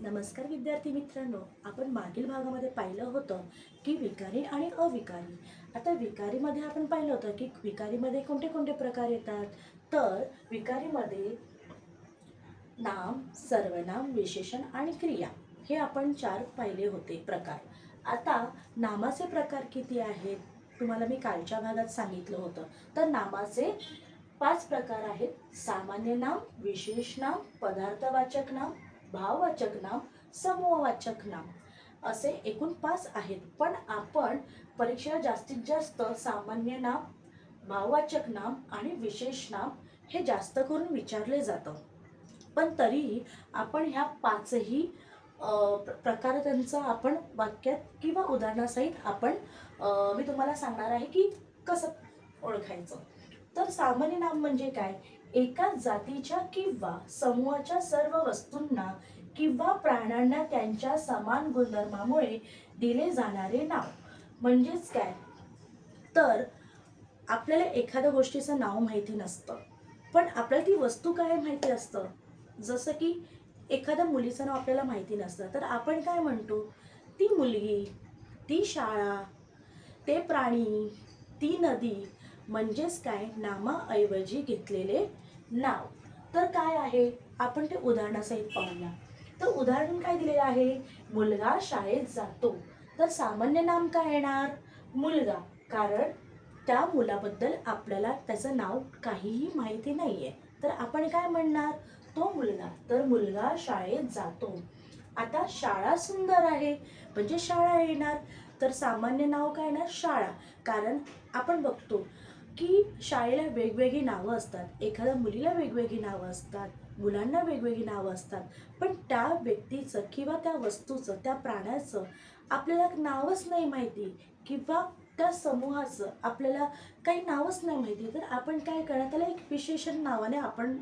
नमस्कार विद्यार्थी मित्रांनो, आपण मागील भागामध्ये पाहिलं होतं की विकारी आणि अविकारी. आता विकारीमध्ये आपण पाहिलं होतं की विकारीमध्ये कोणते कोणते प्रकार येतात. तर विकारीमध्ये नाम, सर्वनाम, विशेषण आणि क्रिया हे आपण 4 पाहिले होते प्रकार. आता नामाचे प्रकार किती आहेत तुम्हाला मी कालच्या भागात सांगितलं होतं. तर नामाचे 5 प्रकार आहेत. सामान्य नाम, विशेष नाम, पदार्थवाचक नाम, भाववाचक नाम, समूहवाचक नाम असे एकूण 5 आहेत. पण आपण परीक्षेला जास्तीत जास्त सामान्य नाम, भाववाचक नाम आणि विशेष नाम हे जास्त करून विचारले जातं. पण तरीही आपण ह्या 5ही प्रकार त्यांचा आपण वाक्यात किंवा उदाहरणासहित आपण मी तुम्हाला सांगणार आहे की कसं ओळखायचं. तर सामान्य नाम म्हणजे काय? एकाच जातीच्या किंवा समूहाच्या सर्व वस्तूंना किंवा प्राण्यांना त्यांच्या समान गुणधर्मामुळे दिले जाणारे नाव. म्हणजेच काय? तर आपल्याला एखाद्या गोष्टीचं नाव माहिती नसतं, पण आपल्याला ती वस्तू काय माहिती असतं. जसं की एखाद्या मुलीचं नाव आपल्याला माहिती नसतं, तर आपण काय म्हणतो? ती मुलगी, ती शाळा, ते प्राणी, ती नदी. म्हणजेच काय? नामाऐवजी घेतलेले नाव. तर काय आहे? आपण ते उदाहरणासहित पाहूया. तर उदाहरण काय दिलेलं आहे? मुलगा शाळेत जातो. तर सामान्य नाम काय येणार? मुलगा. कारण त्या मुलाबद्दल आपल्याला त्याचं नाव काहीही माहिती नाहीये. तर आपण काय म्हणणार? तो मुलगा. तर मुलगा शाळेत जातो. आता शाळा सुंदर आहे म्हणजे शाळा येणार. तर सामान्य नाव काय ना? शाळा. कारण आपण बघतो की शाळेला वेगवेगळी नावं असतात. एखाद्या मुलीला वेगवेगळी नावं असतात, मुलांना वेगवेगळी नावं असतात. पण त्या व्यक्तीचं किंवा त्या वस्तूचं, त्या प्राण्याचं आपल्याला नावच नाही माहिती किंवा त्या समूहाचं आपल्याला काही नावच नाही माहिती. तर आपण काय करणार? त्याला एक विशेषण नावाने आपण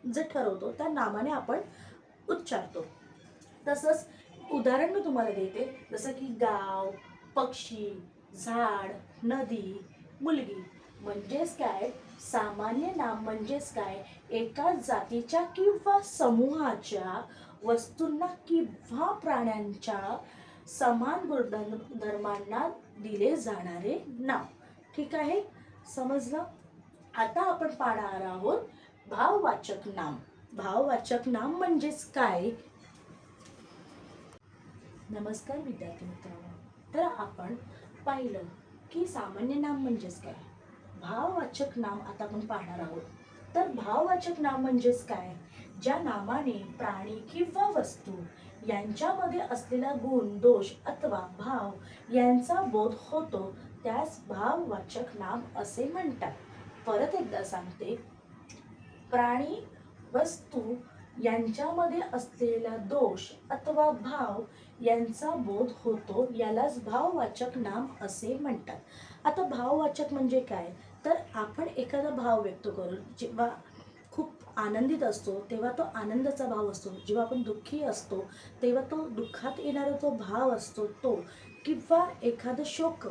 जे ठरवतो त्या नावाने आपण उच्चारतो. तसंच उदाहरण मी तुम्हाला देते. जसं की गाव, पक्षी, झाड, नदी, मुलगी. म्हणजेच काय? सामान्य नाम म्हणजेच काय? एकाच जातीच्या किंवा समूहाच्या वस्तूंना किंवा प्राण्यांच्या समान गुणधर्मांना दिले जाणारे नाव. ठीक आहे? समजलं? आता आपण पाहणार आहोत भाववाचक नाम. भाववाचक नाम म्हणजेच काय? नमस्कार विद्यार्थी मित्रांनो. तर आपण पाहिलं की सामान्य नाम म्हणजेच काय, भाववाचक नाम आता आपण पाहणार आहोत. तर भाववाचक नाम म्हणजेच काय? ज्या नामाने प्राणी किंवा वस्तू यांच्यामध्ये असलेला गुण, दोष अथवा भाव यांचा बोध होतो त्यास भाववाचक नाम असे म्हणतात. परत एकदा सांगते. प्राणी, वस्तू यांच्यामध्ये असलेला दोष अथवा भाव यांचा बोध होतो यालाच भाववाचक नाम असे म्हणतात. आता भाववाचक म्हणजे काय? तर आपण एखादा भाव व्यक्त करू. जेव्हा खूप आनंदित असतो तेव्हा तो आनंदाचा भाव असतो. जेव्हा आपण दुःखी असतो तेव्हा तो दुःखात येणारा जो भाव असतो तो, किंवा एखादं शोक.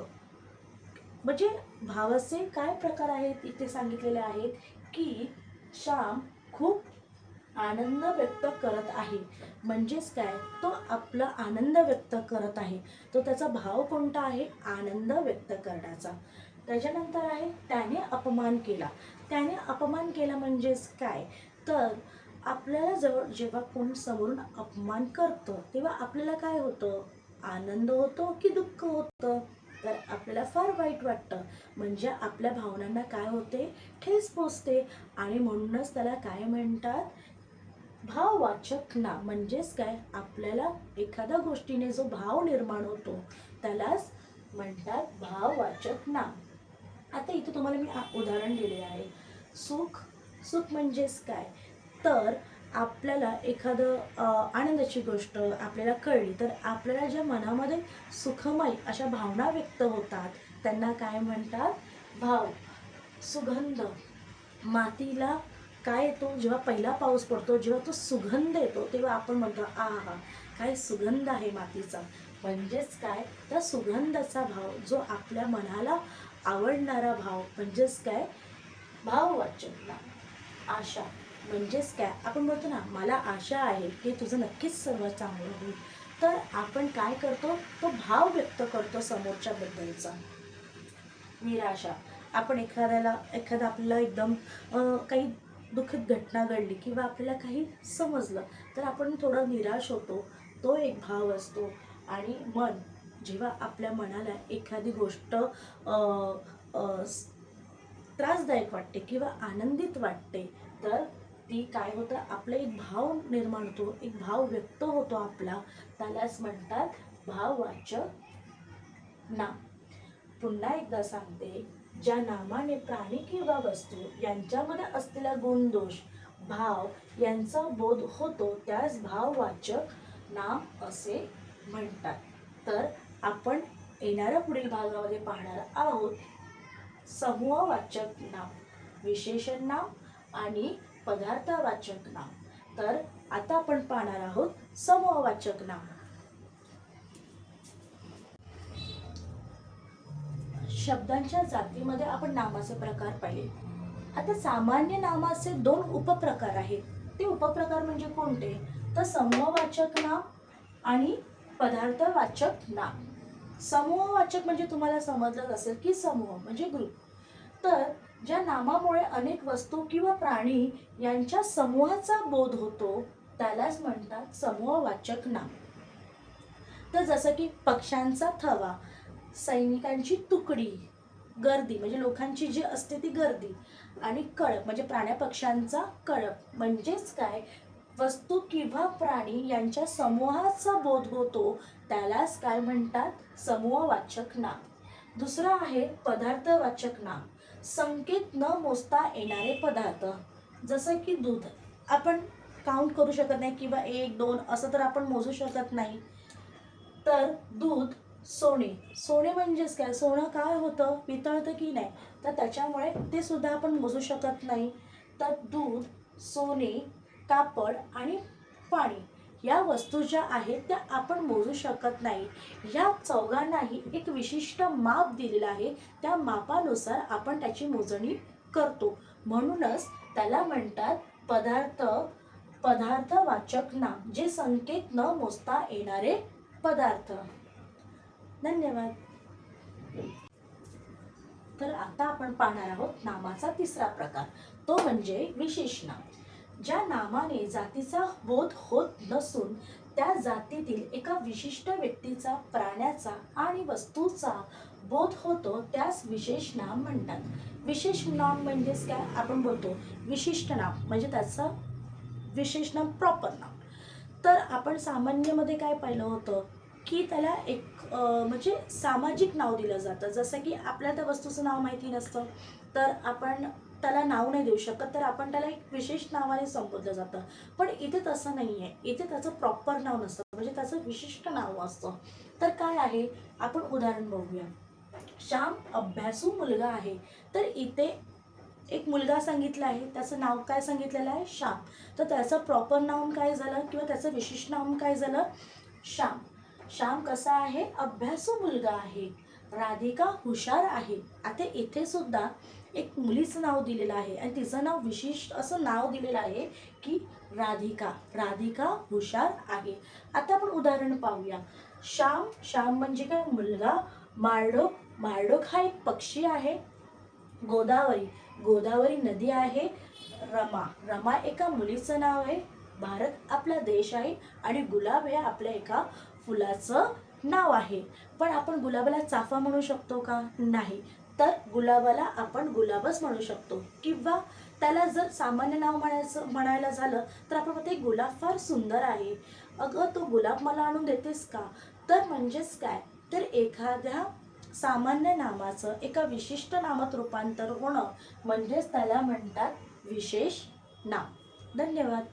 म्हणजे भावाचे काय प्रकार आहेत इथे सांगितलेले आहेत की श्याम खूप आनंद व्यक्त करत आहे. म्हणजेच काय? तो आपला आनंद व्यक्त करत आहे. तो त्याचा भाव कोणता आहे? आनंद व्यक्त करण्याचा. त्याच्यानंतर आहे त्याने अपमान केला. त्याने अपमान केला म्हणजेच काय? तर आपल्याला जेव्हा कोण समोरून अपमान करतं तेव्हा आपल्याला काय होतं? आनंद होतो की दुःख होतं? तर आपल्याला फार वाईट वाटतं. म्हणजे आपल्या भावनांना काय होते? ठेच पोचते. आणि म्हणूनच त्याला काय म्हणतात? भाववाचक नाम. म्हणजेच काय? आपल्याला एखाद्या गोष्टीने जो भाव निर्माण होतो त्यालाच म्हणतात भाववाचक नाम. आता इथे तुम्हाला मी उदाहरण दिले आहे. सुख. सुख म्हणजेच काय? तर आपल्याला एखादं आनंदाची गोष्ट आपल्याला कळली तर आपल्याला ज्या मनामध्ये सुखमय अशा भावना व्यक्त होतात त्यांना काय म्हणतात? भाव. सुगंध. मातीला काय येतो? जेव्हा पहिला पाऊस पडतो, जेव्हा तो सुगंध येतो तेव्हा आपण म्हणतो आहा, काय सुगंध आहे मातीचा. म्हणजेच काय? त्या सुगंधाचा भाव, जो आपल्या मनाला आवडणारा भाव म्हणजेच काय? भाववाचक नाम. आशा. म्हणजेच काय, आपण म्हणतो ना, मला आशा आहे की तुझं नक्कीच सर्व चांगलं होईल. तर आपण काय करतो, तो भाव व्यक्त करतो समोरच्याबद्दलचा. निराशा, आपण एखादा आपल्याला एकदम काही दुःखद घटना घडली किंवा आपल्याला काही समजलं तर आपण थोडं निराश होतो, तो एक भाव असतो. आणि मन, जेव्हा आपल्या मनाला एखादी गोष्ट त्रासदायक वाटते किंवा आनंदित वाटते, तर ती काय होतं, आपला एक भाव निर्माण होतो, एक भाव व्यक्त होतो आपला, त्यालाच म्हणतात भाववाचक नाम. पुन्हा एकदा सांगते, ज्या नामाने प्राणी किंवा वस्तू यांच्यामध्ये असलेला गुणदोष, भाव यांचा बोध होतो, त्यास भाववाचक नाम असे म्हणतात. तर आपण येणाऱ्या पुढील भागामध्ये पाहणार आहोत समूहवाचक नाम, विशेषण नाम आणि पदार्थवाचक नाम. तर आता आपण पाहणार आहोत समूहवाचक नाम. शब्दांच्या जातीमध्ये आपण नामाचे प्रकार पाहिले. आता सामान्य नामाचे 2 उपप्रकार आहेत. ते उपप्रकार म्हणजे कोणते, तर समूहवाचक नाम आणि पदार्थवाचक नाम. समूहवाचक म्हणजे तुम्हाला समजलंच असेल की समूह म्हणजे ग्रुप. तर ज्या नामामुळे अनेक वस्तू किंवा प्राणी यांच्या समूहाचा बोध होतो, त्यालाच म्हणतात समूहवाचक नाम. तर जसं की पक्ष्यांचा थवा, सैनिकांची तुकडी, गर्दी म्हणजे लोकांची जी असते ती गर्दी, आणि कळप म्हणजे प्राण्या पक्ष्यांचा कळप. म्हणजेच काय, वस्तू किंवा प्राणी यांच्या समूहाचा बोध होतो, त्यालाच काय म्हणतात समूहवाचक नाम. दुसरं आहे पदार्थवाचक नाम, संकेत न मोजता येणारे पदार्थ. जसं की दूध, आपण काउंट करू शकत नाही किंवा 1 2 असं तर आपण मोजू शकत नाही. तर दूध, सोने, सोने म्हणजेच काय, सोनं काय होतं, वितळतं की नाही, तर त्याच्यामुळे ते सुद्धा आपण मोजू शकत नाही. तर दूध, सोने, कापड आणि पाणी या वस्तू ज्या आहेत त्या आपण मोजू शकत नाही. या चौघांनाही एक विशिष्ट माप दिलेलं आहे, त्या मापानुसार आपण त्याची मोजणी करतो. म्हणूनच त्याला म्हणतात पदार्थवाचक नाम, जे संकेत न मोजता येणारे पदार्थ. धन्यवाद. तर आता आपण पाहणार आहोत नामाचा तिसरा प्रकार, तो म्हणजे विशेष नाम. ज्या नामाने जातीचा बोध होत नसून त्या जातीतील एका विशिष्ट व्यक्तीचा, प्राण्याचा आणि वस्तूचा बोध होतो, त्यास विशेष नाम म्हणतात. विशेष नाम म्हणजेच काय, आपण बोलतो विशिष्ट नाम म्हणजे त्याचं विशेष नाम, प्रॉपर नाम. तर आपण सामान्यमध्ये काय पाहिलं होतं की त्याला एक म्हणजे सामाजिक नाव दिलं जातं. जसं की आपल्याला त्या वस्तूचं नाव माहिती नसतं तर आपण त्याला नाव नाही देऊ शकत, तर आपण त्याला एक विशेष नावाने संबोधलं जातं. पण इथे तसं नाही आहे, इथे त्याचं प्रॉपर नाव नसतं, म्हणजे त्याचं विशिष्ट नाव असतं. तर काय आहे, आपण उदाहरण बघूया. श्याम अभ्यासू मुलगा आहे. तर इथे एक मुलगा सांगितला आहे, त्याचं नाव काय सांगितलेलं आहे, श्याम. तर त्याचं प्रॉपर नाव काय झालं किंवा त्याचं विशिष्ट नाव काय झालं, श्याम. श्याम कसा आहे, अभ्यासू मुलगा आहे. राधिका हुशार आहे. आता इथे सुद्धा एक मुलीचं नाव दिलेलं आहे आणि तिचं नाव विशिष्ट असं नाव दिलेलं आहे की राधिका. राधिका हुशार आहे. आता आपण उदाहरण पाहूया. श्याम, श्याम म्हणजे काय, मुलगा. माळढोक, माळढोक हा एक पक्षी आहे. गोदावरी, गोदावरी नदी आहे. रमा, रमा एका मुलीचं नाव आहे. भारत आपला देश आहे आणि गुलाब हे आपल्या एका फुलाचं नाव आहे. पण आपण गुलाबाला चाफा म्हणू शकतो का, नाही. तर गुलाबाला आपण गुलाबच म्हणू शकतो. किंवा त्याला जर सामान्य नाव म्हणायला झालं तर आपण म्हणतो गुलाब फार सुंदर आहे, अगं तो गुलाब मला आणून देतेस का. तर म्हणजेच काय, तर एखाद्या सामान्य नामाचं एका विशिष्ट नामात रूपांतर होणं म्हणजेच त्याला म्हणतात विशेष नाम. धन्यवाद.